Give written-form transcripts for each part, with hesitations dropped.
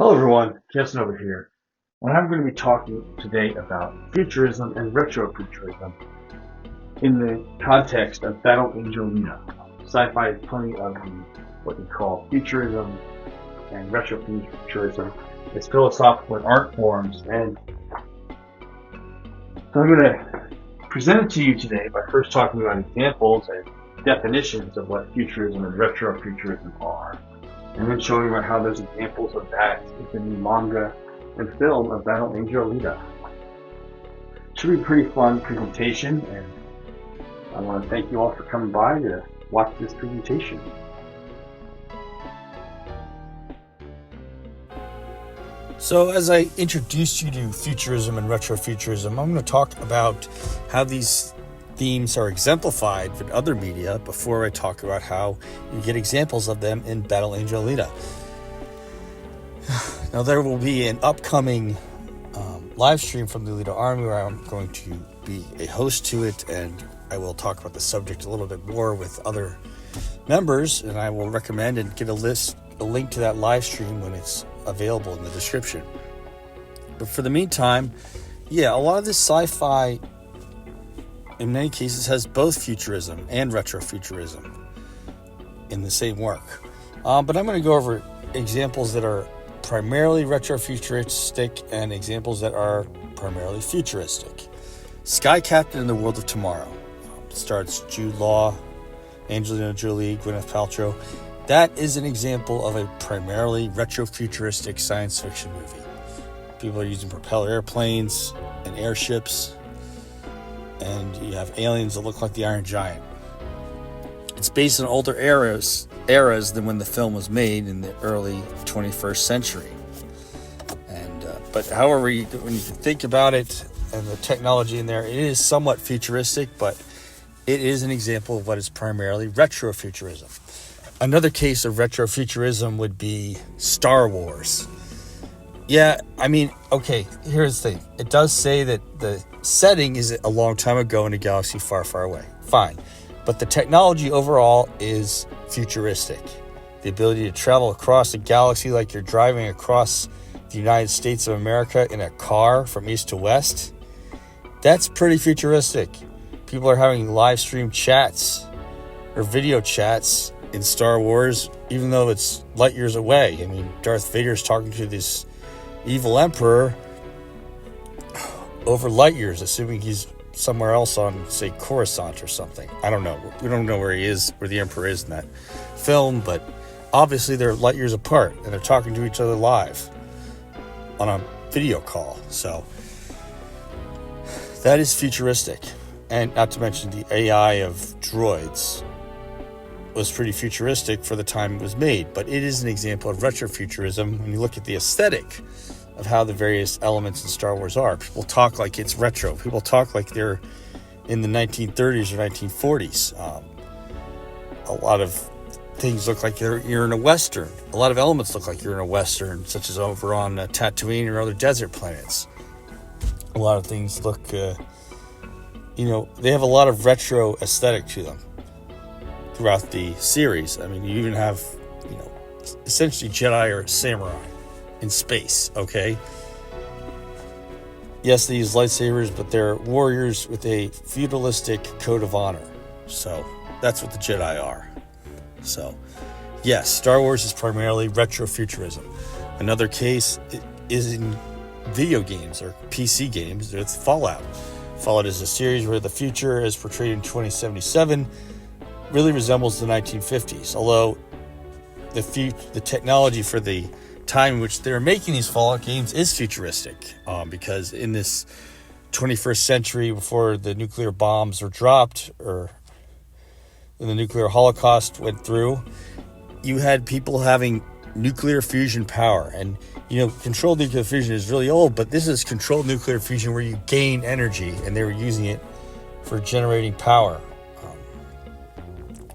Hello everyone, Kaos Nova here, and I'm going to be talking today about futurism and retrofuturism in the context of Battle Angel Alita. Sci-fi is plenty of what we call futurism and retrofuturism. It's philosophical and art forms, and so I'm going to present it to you today by first talking about examples and definitions of what futurism and retrofuturism are, and then showing about how there's examples of that within the manga and film of Battle Angel Alita. Should be a pretty fun presentation, and I want to thank you all for coming by to watch this presentation. So as I introduced you to futurism and retrofuturism, I'm going to talk about how these themes are exemplified in other media before I talk about how you get examples of them in Battle Angel Alita. Now there will be an upcoming live stream from the AlitaArmy where I'm going to be a host to it, and I will talk about the subject a little bit more with other members, and I will recommend and get a link to that live stream when it's available in the description. But for the meantime, a lot of this sci-fi in many cases has both futurism and retrofuturism in the same work. But I'm going to go over examples that are primarily retrofuturistic and examples that are primarily futuristic. Sky Captain in the World of Tomorrow starts Jude Law, Angelina Jolie, Gwyneth Paltrow. That is an example of a primarily retrofuturistic science fiction movie. People are using propeller airplanes and airships, and you have aliens that look like the Iron Giant. It's based on older eras than when the film was made in the early 21st century. But however, when you think about it and the technology in there, it is somewhat futuristic, but it is an example of what is primarily retrofuturism. Another case of retrofuturism would be Star Wars. Here's the thing. It does say that the setting is a long time ago in a galaxy far, far away. Fine. But the technology overall is futuristic. The ability to travel across a galaxy like you're driving across the United States of America in a car from east to west, that's pretty futuristic. People are having live stream chats or video chats in Star Wars, even though it's light years away. I mean, Darth Vader's talking to this evil emperor over light years, assuming he's somewhere else on, say, Coruscant or something. I don't know. We don't know where the emperor is in that film, but obviously they're light years apart, and they're talking to each other live on a video call. So that is futuristic. And not to mention the AI of droids was pretty futuristic for the time it was made, but it is an example of retrofuturism when you look at the aesthetic of how the various elements in Star Wars are. People talk like it's retro. People talk like they're in the 1930s or 1940s. A lot of things look like you're in a Western. A lot of elements look like you're in a Western, such as over on Tatooine or other desert planets. A lot of things look, they have a lot of retro aesthetic to them throughout the series. I mean, you even have, essentially Jedi or samurai in space, okay? Yes, they use lightsabers, but they're warriors with a feudalistic code of honor. So that's what the Jedi are. So, yes, Star Wars is primarily retrofuturism. Another case is in video games or PC games. It's Fallout. Fallout is a series where the future, as portrayed in 2077, really resembles the 1950s, although the technology for the time in which they're making these Fallout games is futuristic, because in this 21st century, before the nuclear bombs were dropped or when the nuclear holocaust went through, you had people having nuclear fusion power. And controlled nuclear fusion is really old, but this is controlled nuclear fusion where you gain energy, and they were using it for generating power.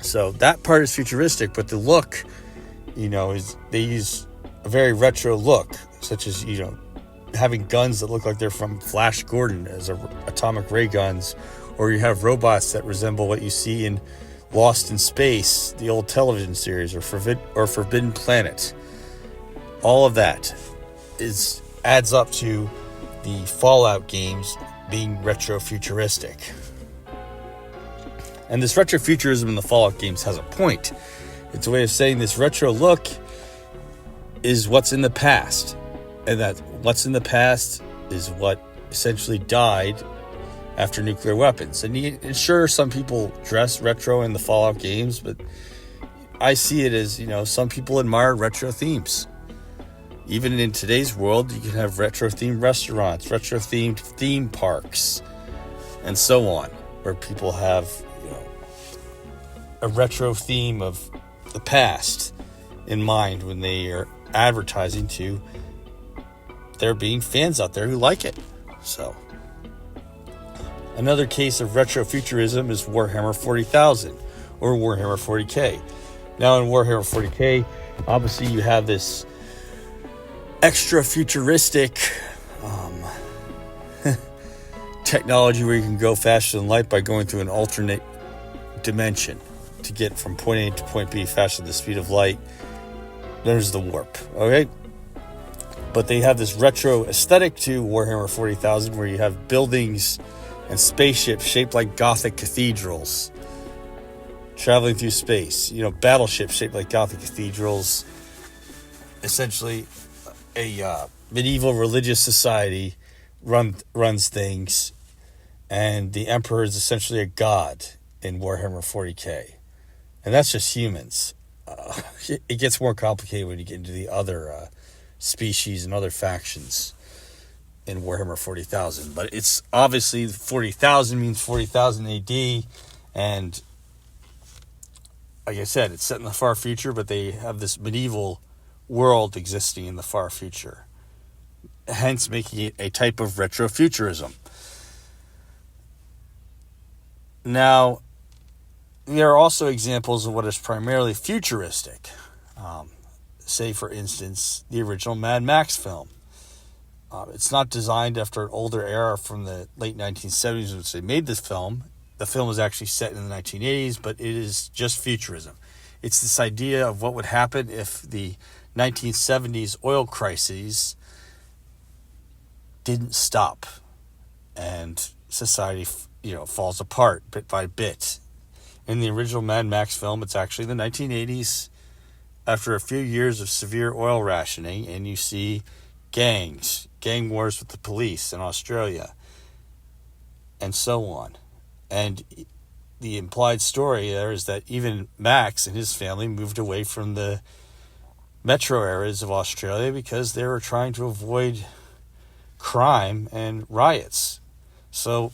So that part is futuristic, but the look, is they use a very retro look, such as, having guns that look like they're from Flash Gordon as atomic ray guns, or you have robots that resemble what you see in Lost in Space, the old television series, or Forbidden Planet. All of that adds up to the Fallout games being retrofuturistic. And this retrofuturism in the Fallout games has a point. It's a way of saying this retro look is what's in the past, and that what's in the past is what essentially died after nuclear weapons. And sure, some people dress retro in the Fallout games, but I see it as, some people admire retro themes. Even in today's world, you can have retro-themed restaurants, retro-themed theme parks, and so on, where people have, a retro theme of the past in mind when they are advertising to there being fans out there who like it. So, another case of retrofuturism is Warhammer 40,000 or Warhammer 40K. Now, in Warhammer 40K, obviously you have this extra futuristic technology where you can go faster than light by going through an alternate dimension to get from point A to point B faster than the speed of light. There's the warp, okay? But they have this retro aesthetic to Warhammer 40,000 where you have buildings and spaceships shaped like Gothic cathedrals traveling through space. Battleships shaped like Gothic cathedrals. Essentially, a medieval religious society runs things, and the emperor is essentially a god in Warhammer 40k, and that's just humans. It gets more complicated when you get into the other species and other factions in Warhammer 40,000, but it's obviously 40,000 means 40,000 AD, and like I said, it's set in the far future, but they have this medieval world existing in the far future, hence making it a type of retrofuturism. Now, there are also examples of what is primarily futuristic. Say, for instance, the original Mad Max film. It's not designed after an older era from the late 1970s in which they made this film. The film was actually set in the 1980s, but it is just futurism. It's this idea of what would happen if the 1970s oil crises didn't stop and society, falls apart bit by bit. In the original Mad Max film, it's actually the 1980s after a few years of severe oil rationing, and you see gang wars with the police in Australia, and so on. And the implied story there is that even Max and his family moved away from the metro areas of Australia because they were trying to avoid crime and riots. So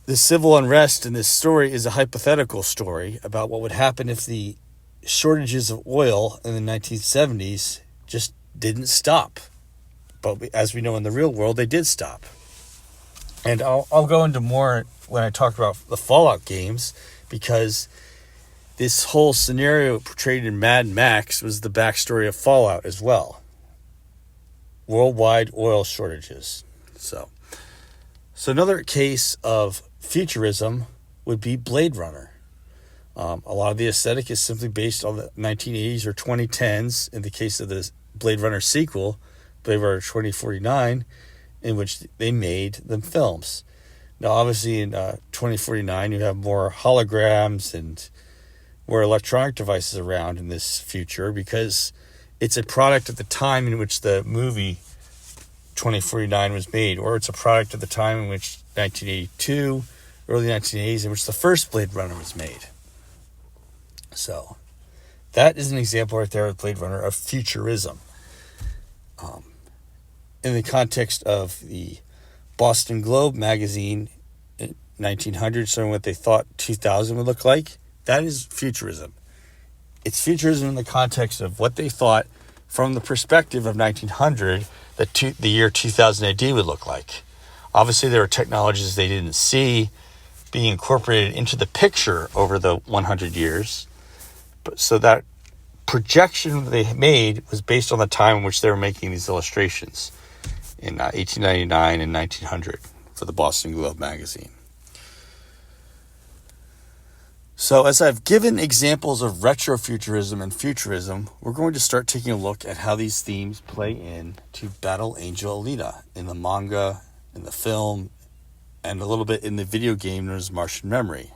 the civil unrest in this story is a hypothetical story about what would happen if the shortages of oil in the 1970s just didn't stop. But as we know in the real world, they did stop. And I'll go into more when I talk about the Fallout games, because this whole scenario portrayed in Mad Max was the backstory of Fallout as well. Worldwide oil shortages. So another case of futurism would be Blade Runner. A lot of the aesthetic is simply based on the 1980s or 2010s in the case of the Blade Runner sequel, Blade Runner 2049, in which they made them films. Now, obviously, in 2049, you have more holograms and more electronic devices around in this future because it's a product at the time in which the movie 2049 was made, or it's a product at the time in which 1982, early 1980s, in which the first Blade Runner was made. So, that is an example right there with Blade Runner of futurism. In the context of the Boston Globe magazine in 1900, showing what they thought 2000 would look like, that is futurism. It's futurism in the context of what they thought from the perspective of 1900 that the year 2000 AD would look like. Obviously, there were technologies they didn't see being incorporated into the picture over the 100 years. But so that projection they made was based on the time in which they were making these illustrations in 1899 and 1900 for the Boston Globe magazine. So as I've given examples of retrofuturism and futurism, we're going to start taking a look at how these themes play in to Battle Angel Alita in the manga, in the film, and a little bit in the video game known as Martian Memory.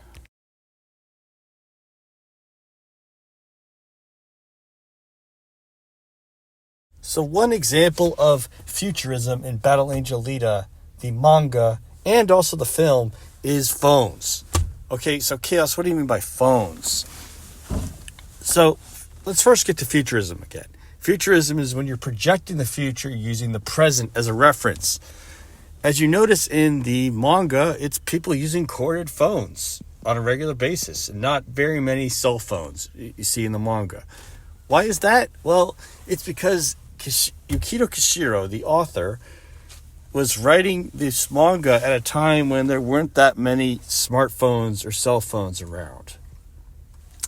So one example of futurism in Battle Angel Alita, the manga, and also the film, is phones. Okay, so Kaos, what do you mean by phones? So let's first get to futurism again. Futurism is when you're projecting the future using the present as a reference. As you notice in the manga, it's people using corded phones on a regular basis, and not very many cell phones you see in the manga. Why is that? Well, it's because Yukito Kishiro, the author, was writing this manga at a time when there weren't that many smartphones or cell phones around.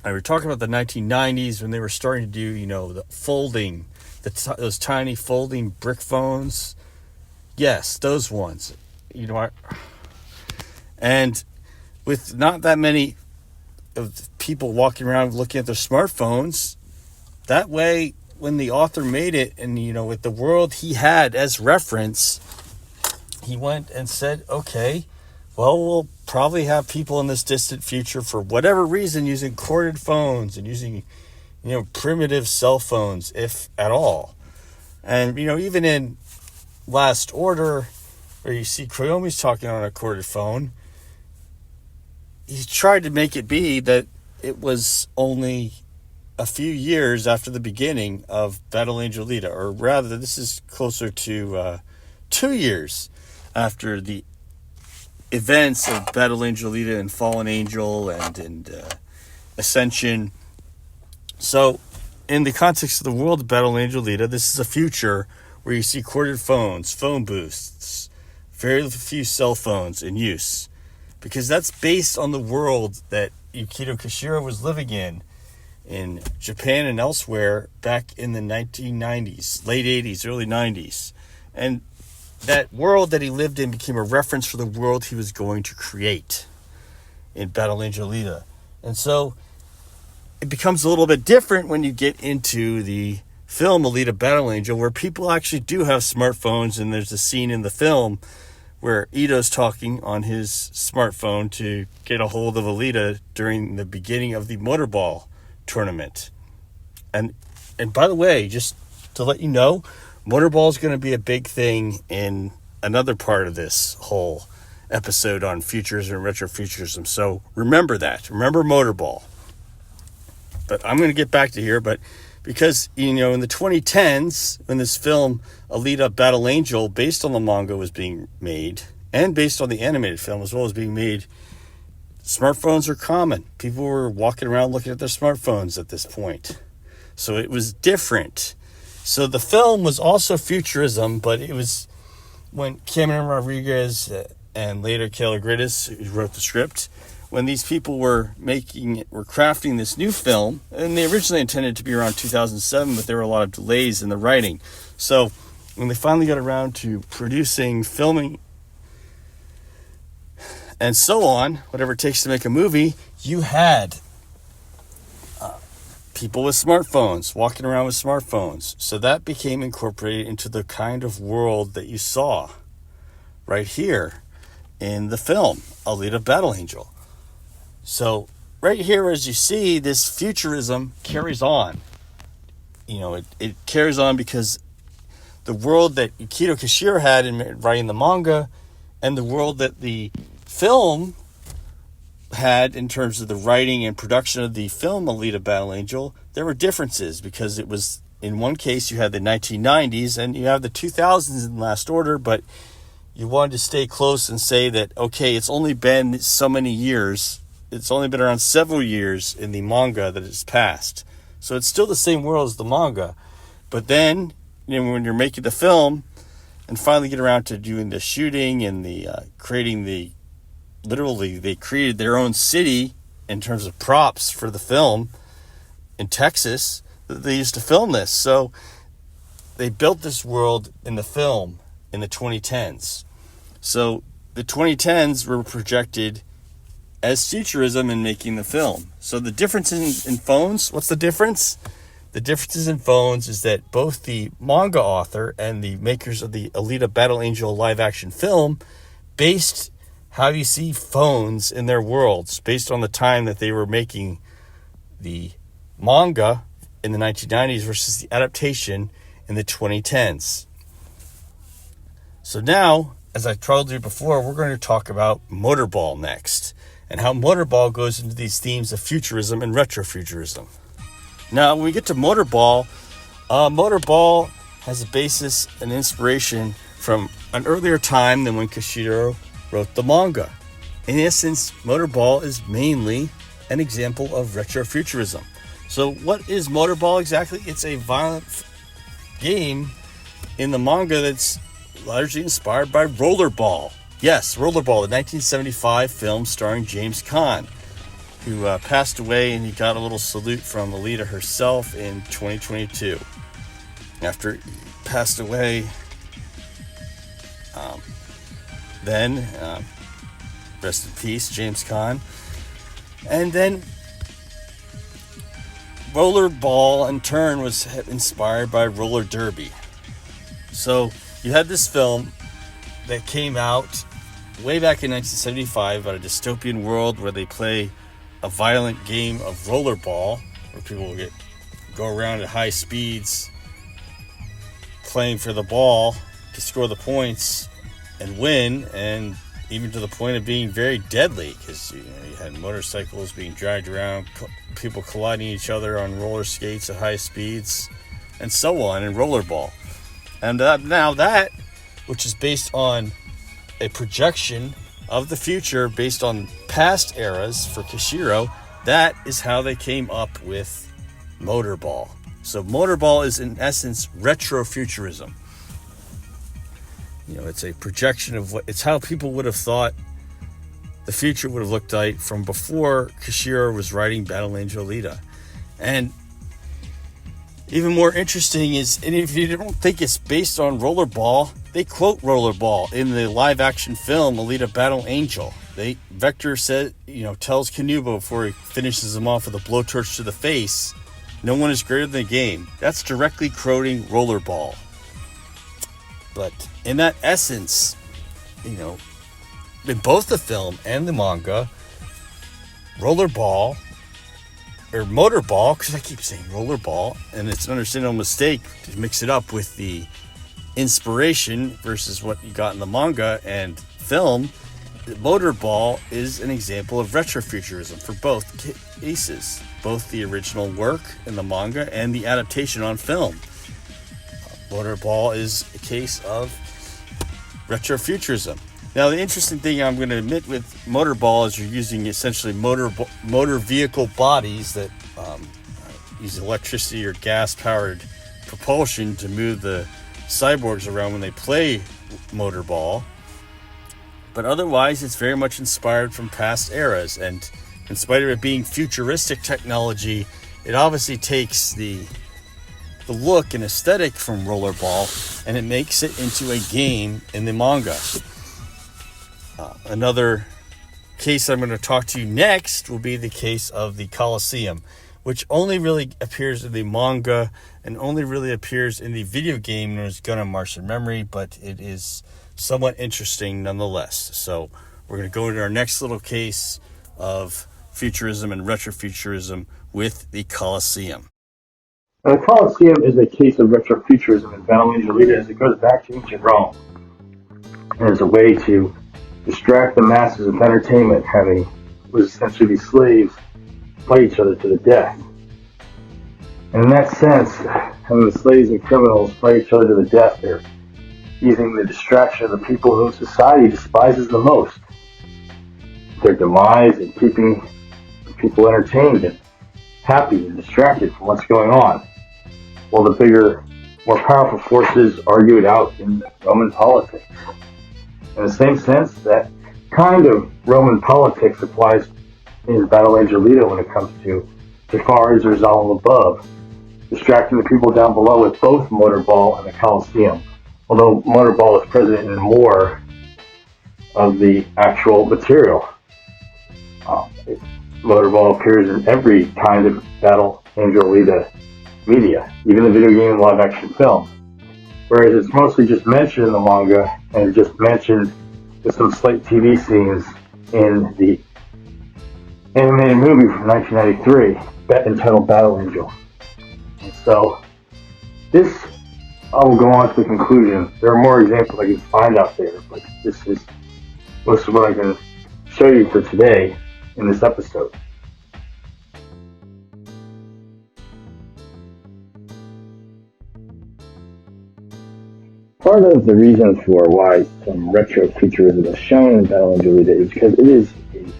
And we're talking about the 1990s when they were starting to do, the folding, those tiny folding brick phones. Yes, those ones. And with not that many of people walking around looking at their smartphones, that way, when the author made it, and with the world he had as reference, he went and said, okay, well, we'll probably have people in this distant future, for whatever reason, using corded phones and using primitive cell phones, if at all. And even in Last Order, where you see Koyomi's talking on a corded phone, he tried to make it be that it was only a few years after the beginning of Battle Angel Alita, or rather, this is closer to 2 years after the events of Battle Angel Alita and Fallen Angel and Ascension. So, in the context of the world of Battle Angel Alita, this is a future where you see corded phones, phone booths, very few cell phones in use, because that's based on the world that Yukito Kishiro was living in Japan and elsewhere back in the 1990s, late 80s, early 90s. And that world that he lived in became a reference for the world he was going to create in Battle Angel Alita. And so it becomes a little bit different when you get into the film Alita Battle Angel, where people actually do have smartphones, and there's a scene in the film where Ito's talking on his smartphone to get a hold of Alita during the beginning of the Motorball tournament. And by the way, just to let you know, Motorball is going to be a big thing in another part of this whole episode on futurism and retrofuturism. So remember that. Remember Motorball. But I'm going to get back to here, but because, in the 2010s, when this film, Alita Battle Angel, based on the manga, was being made, and based on the animated film as well as being made, smartphones are common. People were walking around looking at their smartphones at this point. So it was different. So the film was also futurism, but it was when Cameron Rodriguez and later Kayla Grittis, who wrote the script, when these people were crafting this new film, and they originally intended to be around 2007, but there were a lot of delays in the writing. So when they finally got around to producing, filming, and so on, whatever it takes to make a movie, you had people with smartphones, walking around with smartphones. So that became incorporated into the kind of world that you saw right here in the film, Alita Battle Angel. So right here, as you see, this futurism carries on. It carries on because the world that Yukito Kishiro had in writing the manga and the world that the film had in terms of the writing and production of the film Alita Battle Angel, there were differences because it was, in one case, you had the 1990s and you have the 2000s in Last Order, but you wanted to stay close and say that, okay, it's only been so many years. It's only been around several years in the manga that it's passed. So it's still the same world as the manga. But then, when you're making the film and finally get around to doing the shooting and the creating literally, they created their own city in terms of props for the film in Texas that they used to film this. So they built this world in the film in the 2010s. So the 2010s were projected as Futurism in making the film. So the difference in phones, what's the difference? The differences in phones is that both the manga author and the makers of the Alita Battle Angel live-action film based how you see phones in their worlds based on the time that they were making the manga in the 1990s versus the adaptation in the 2010s. So now, as I told you before, we're going to talk about Motorball next, and how Motorball goes into these themes of futurism and retrofuturism. Now, when we get to Motorball, Motorball has a basis and inspiration from an earlier time than when Koshiro wrote the manga. In essence, Motorball is mainly an example of retrofuturism. So what is Motorball exactly? It's a violent game in the manga that's largely inspired by Rollerball. Yes, Rollerball, the 1975 film starring James Caan, who passed away, and he got a little salute from Alita herself in 2022. After he passed away, rest in peace, James Caan. And then Rollerball, in turn, was inspired by roller derby. So you had this film that came out way back in 1975 about a dystopian world where they play a violent game of rollerball, where people will go around at high speeds playing for the ball to score the points and win, and even to the point of being very deadly, because you had motorcycles being dragged around, people colliding each other on roller skates at high speeds, and so on in Rollerball. And now that, which is based on a projection of the future based on past eras for Koshiro, that is how they came up with Motorball. So Motorball is in essence retrofuturism. It's a projection of it's how people would have thought the future would have looked like from before Koshiro was writing Battle Angel Alita. And even more interesting is, and if you don't think it's based on Rollerball, they quote Rollerball in the live-action film Alita Battle Angel. Vector tells Kanuba before he finishes him off with a blowtorch to the face, "No one is greater than the game." That's directly quoting Rollerball. But in that essence, in both the film and the manga, Rollerball, or Motorball, because I keep saying Rollerball, and it's an understandable mistake to mix it up with the inspiration versus what you got in the manga and film. Motorball is an example of retrofuturism for both cases, both the original work in the manga and the adaptation on film. Motorball is a case of retrofuturism. Now, the interesting thing I'm going to admit with Motorball is you're using essentially motor vehicle bodies that use electricity or gas-powered propulsion to move the cyborgs around when they play Motorball. But otherwise, it's very much inspired from past eras. And in spite of it being futuristic technology, it obviously takes the look and aesthetic from Rollerball and it makes it into a game in the manga. Another case I'm going to talk to you next will be the case of the Colosseum, which only really appears in the manga and only really appears in the video game known as Gundam Martian Memory, but it is somewhat interesting nonetheless. So we're going to go into our next little case of futurism and retrofuturism with the Colosseum. Now, the Colosseum is a case of retrofuturism in Battle Angel Alita as it goes back to ancient Rome. And as a way to distract the masses with entertainment, having was essentially these slaves fight each other to the death. And in that sense, having the slaves and criminals fight each other to the death, they're using the distraction of the people whom society despises the most. Their demise and keeping people entertained and happy and distracted from what's going on, while the bigger, more powerful forces argue it out in Roman politics. In the same sense, that kind of Roman politics applies in Battle Angel Alita when it comes to Jafari's or Zalem above, distracting the people down below with both Motorball and the Colosseum. Although Motorball is present in more of the actual material. Motorball appears in every kind of Battle Angel Alita media, even the video game and live action film. Whereas it's mostly just mentioned in the manga and just mentioned with some slight TV scenes in the animated movie from 1993 entitled Battle Angel. And so this, I will go on to the conclusion. There are more examples I can find out there, but this is most of what I can show you for today in this episode. Part of the reason for why some retrofuturism is shown in Battle Angel Alita is because it is an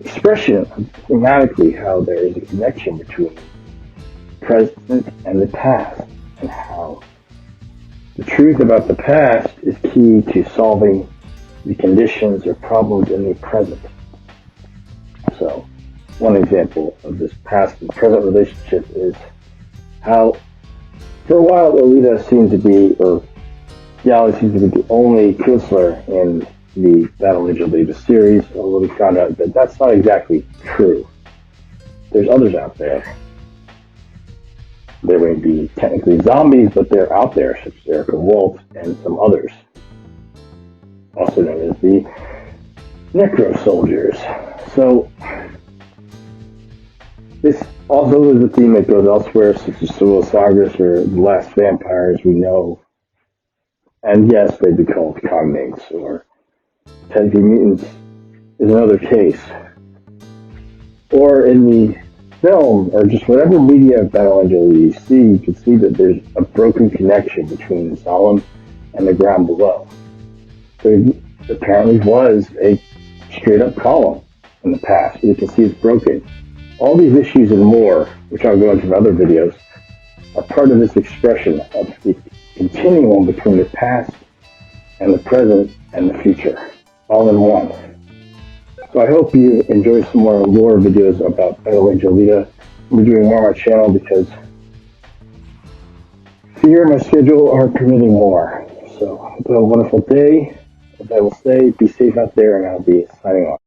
expression of thematically how there is a connection between the present and the past, and how the truth about the past is key to solving the conditions or problems in the present. So, one example of this past and present relationship is how, for a while, Alita seemed to be, or Yali seems to be the only counselor in the Battle Angel Alita series, although we found out that that's not exactly true. There's others out there. They may be technically zombies, but they're out there, such as Erica Wolf and some others, also known as the Necro Soldiers. So, this also is a theme that goes elsewhere, such as Civil Sagas or The Last Vampires we know. And yes, they'd be called cognates, or Tennessee Mutants is another case. Or in the film, or just whatever media of Battle Angel you see, you can see that there's a broken connection between the Solemn and the ground below. There apparently was a straight-up column in the past. You can see it's broken. All these issues and more, which I'll go into in other videos, are part of this expression of the continuum between the past and the present and the future, all in one. So I hope you enjoy some more lore videos about Battle Angel Alita. I'll be doing more on my channel because fear and my schedule are permitting more. So I hope you have a wonderful day. As I will say, be safe out there, and I'll be signing off.